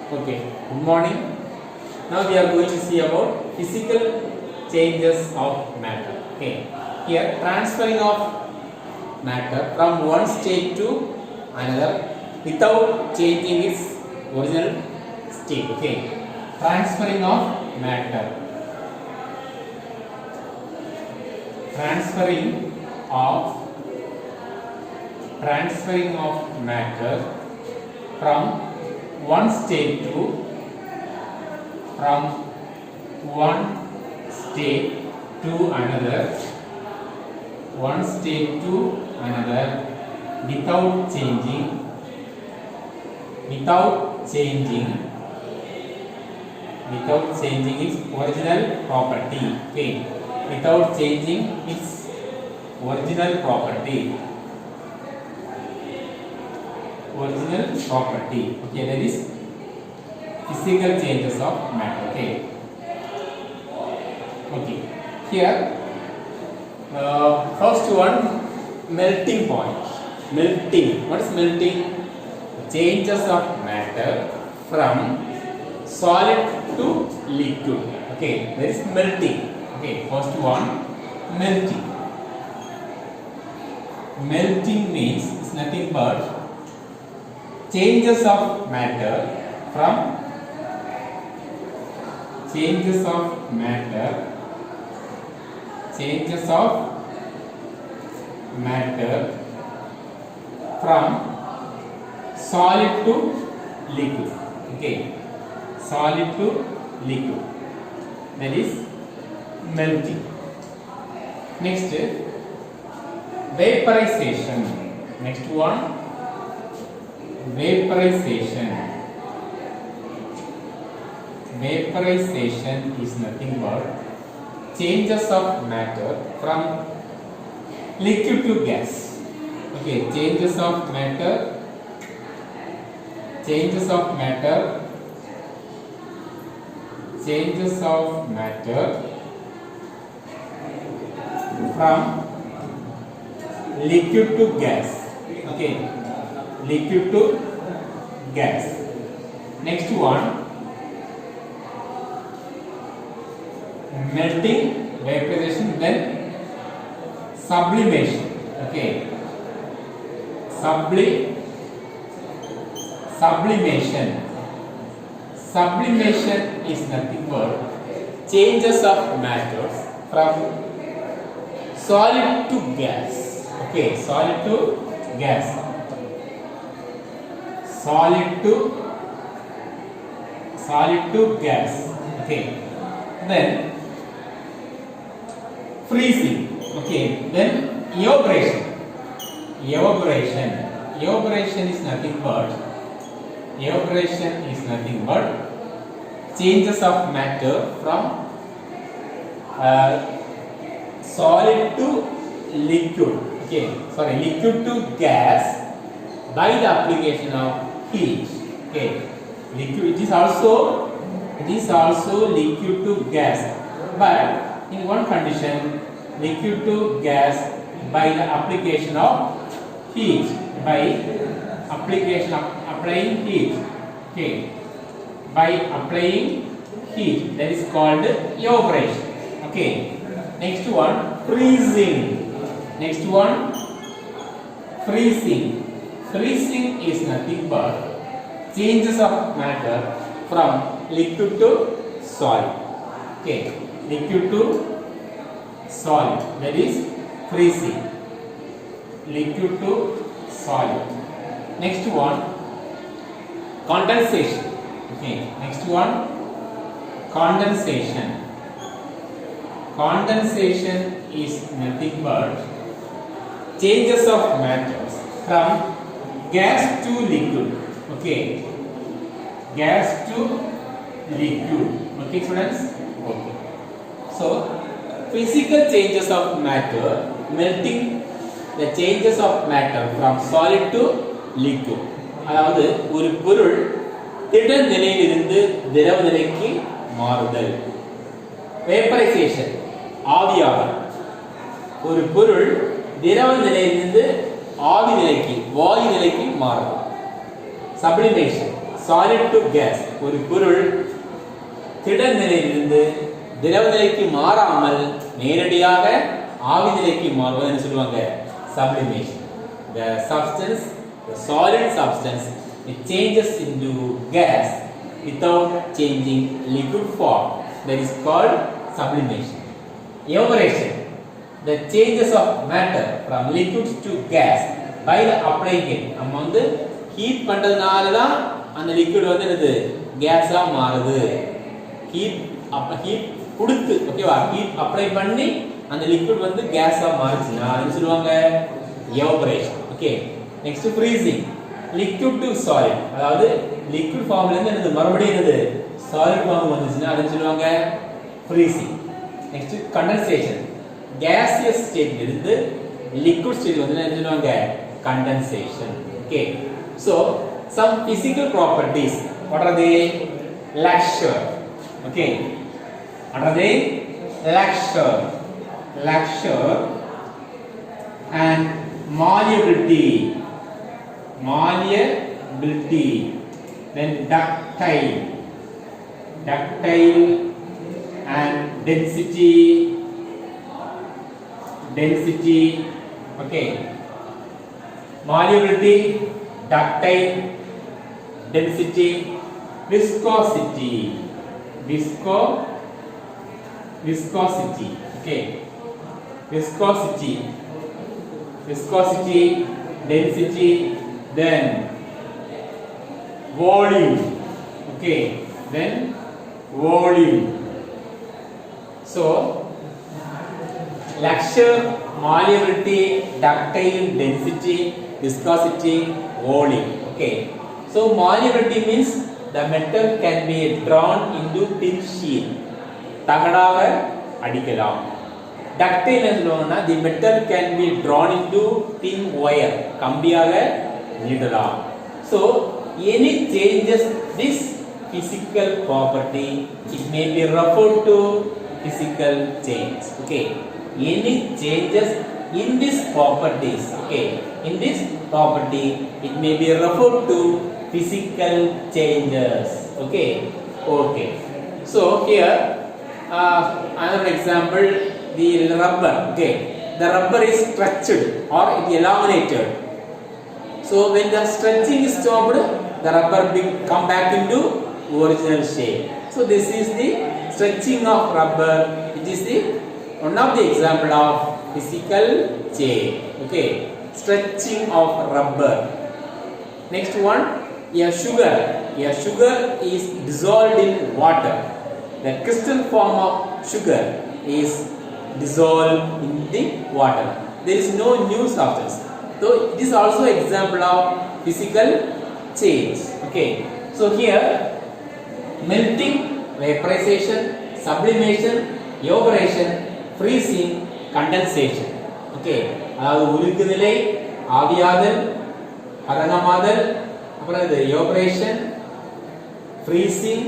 Okay, good morning. Now we are going to see about physical changes of matter. Okay, here transferring of matter from one state to another without changing its original state. Okay, transferring of matter. Transferring of matter from one state to another without changing its original property. Okay, without changing its original property. Okay, that is physical changes of matter. Okay, here first one, melting point. What is melting? Changes of matter from solid to liquid. Okay, that is melting. Okay, first one, melting. Melting means it's nothing but changes of matter from solid to liquid. Okay, solid to liquid, that is melting. Next, vaporization. Next one, vaporization is nothing but changes of matter from liquid to gas. Okay, changes of matter from liquid to gas. Okay, liquid to gas. Next one, melting, vaporization, then sublimation. Okay, sublimation is nothing but changes of matters from solid to gas. Okay, solid to gas. Okay, then freezing. Okay, then evaporation is nothing but changes of matter from solid to liquid. Okay, liquid to gas by the application of heat. Okay, liquid, it is also liquid to gas, but in one condition, liquid to gas by the application of heat, applying heat. Okay, by applying heat, that is called evaporation. Okay, next one, freezing. Freezing is nothing but changes of matter from liquid to solid. Okay, liquid to solid, that is freezing. Liquid to solid. Next one, condensation. Okay, next one, condensation is nothing but changes of matters from gas to liquid. Okay, gas to liquid. Okay, students. Okay, so physical changes of matter, melting, the changes of matter from solid to liquid. அதாவது ஒரு பொருள் திட நிலையிலிருந்து திரவ நிலைக்கு மாறுதல். Vaporisation, ஆவியாதல். ஒரு பொருள் திரவ நிலையிலிருந்து ஆவி நிலைக்கு, வாயு நிலைக்கு மாறுதல். Sublimation, solid to gas. ஒரு பொருள் திட நிலையிலிருந்து திரவ நிலைக்கு மாறாமல் நேரடியாக ஆவி நிலைக்கு மாறுவது என்ன சொல்லுவாங்க? Sublimation. The substance, the solid substance, it changes into gas without changing liquid form. That is called sublimation. Evaporation. The changes of matter from liquid to gas by the applying heat. நம்ம வந்து heat பண்றதுனால தான் அந்த liquid வந்து என்னது கேஸா மாறுது. Heat கொடுத்து ஓகேவா, ஹீட் அப்ளை பண்ணி அந்த லிக்விட் வந்து கேஸா மாறுச்சுன்னா என்ன சொல்லுவாங்க? Evaporation. Okay, next freezing. Liquid to solid, அதாவது லிக்விட் ஃபார்ம்ல இருந்து என்னது மறுபடியும் என்னது சாலிட் ஃபார்ம் வந்துச்சுன்னா அதை சொல்லுவாங்க freezing. Next condensation. gaseous state இருந்து liquid state வந்து என்ன சொல்லுவாங்க? condensation. Okay, so some physical properties, what are they? Luxure. Okay, what are they? Luxure and malleability, then ductile and density, okay, malleability, ductile, density, viscosity, okay, viscosity, density, then volume, okay, then volume. So luxure, malleability, ductile, density, viscosity, volume. Okay, so malleability means the metal can be drawn into thin sheet. தகடாக அடிக்கலாம். Ductile ன்னு சொல்லுவாங்கன்னா the metal can be drawn into thin wire. கம்பியாக நீட்டலாம். So any changes this physical property, it may be referred to physical change. Okay, any changes in these properties, okay, in this property it may be referred to physical changes. Okay, so here another example, the rubber. Okay, the rubber is stretched or it elongated. So when the stretching is stopped, the rubber come back into original shape. So this is the stretching of rubber. It is the one of the example of physical change. Okay, stretching of rubber. Next one, a sugar is dissolved in water. The crystal form of sugar is dissolved in the water. There is no new substance. So it is also example of physical change. Okay, so here melting, vaporization, sublimation, evaporation, freezing, condensation. Okay, அதாவது உருகுநிலை, ஆவியாதல், பதனமாதல், அப்புறம் இது evaporation, freezing,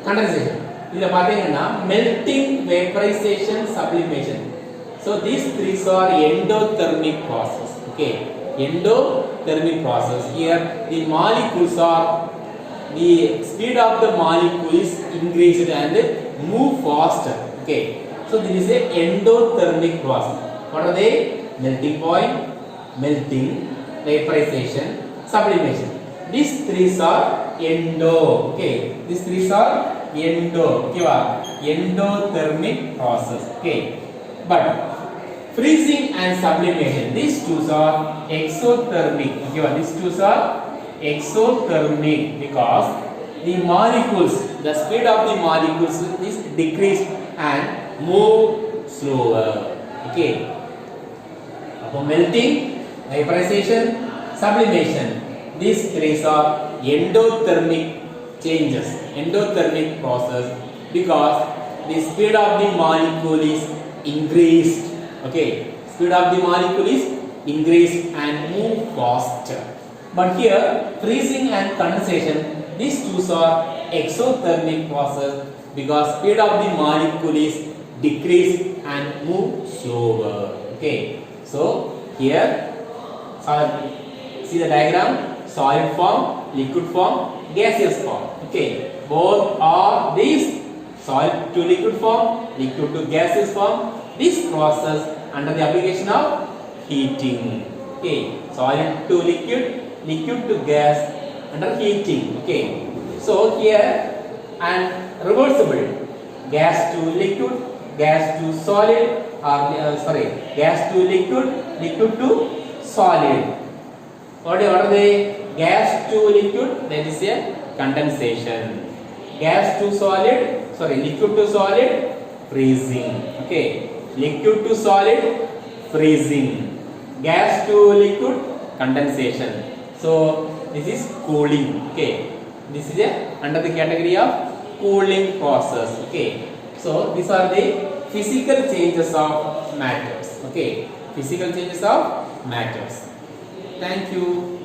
condensation. இதுல பாத்தீங்கன்னா melting, vaporization, sublimation. So these three are endothermic process. Okay, endothermic process. Here the molecules are, the speed of the molecule is increased and move faster. Okay, so this is a endothermic process. What are they? Melting point, melting, vaporization, sublimation. These three are endo. Okay, these three are endo. Okay, endothermic process. Okay, but freezing and sublimation, these two are exothermic. Okay, these two are exothermic because the molecules, the speed of the molecules is decreased and move slower. Okay, upon melting, vaporization, sublimation, these three are endothermic changes, endothermic process, because the speed of the molecule is increased. Okay, speed of the molecule is increased and move faster. But here freezing and condensation, these two are exothermic process because speed of the molecule is decreased and move slower. Okay, so here see the diagram, solid form, liquid form, gaseous form. Okay, both are these solid to liquid form, liquid to gaseous form. This process under the application of heating. Okay, solid to liquid, liquid to gas under heating. Okay, so here and reversible, gas to liquid, gas to solid, or gas to liquid, liquid to solid. What are they? Gas to liquid, that is a condensation. Gas to solid, liquid to solid, freezing. Okay, liquid to solid, freezing. Gas to liquid, condensation. So this is cooling. Okay, this is under the category of cooling process. Okay, so these are the physical changes of matters. Okay, physical changes of matters. Thank you.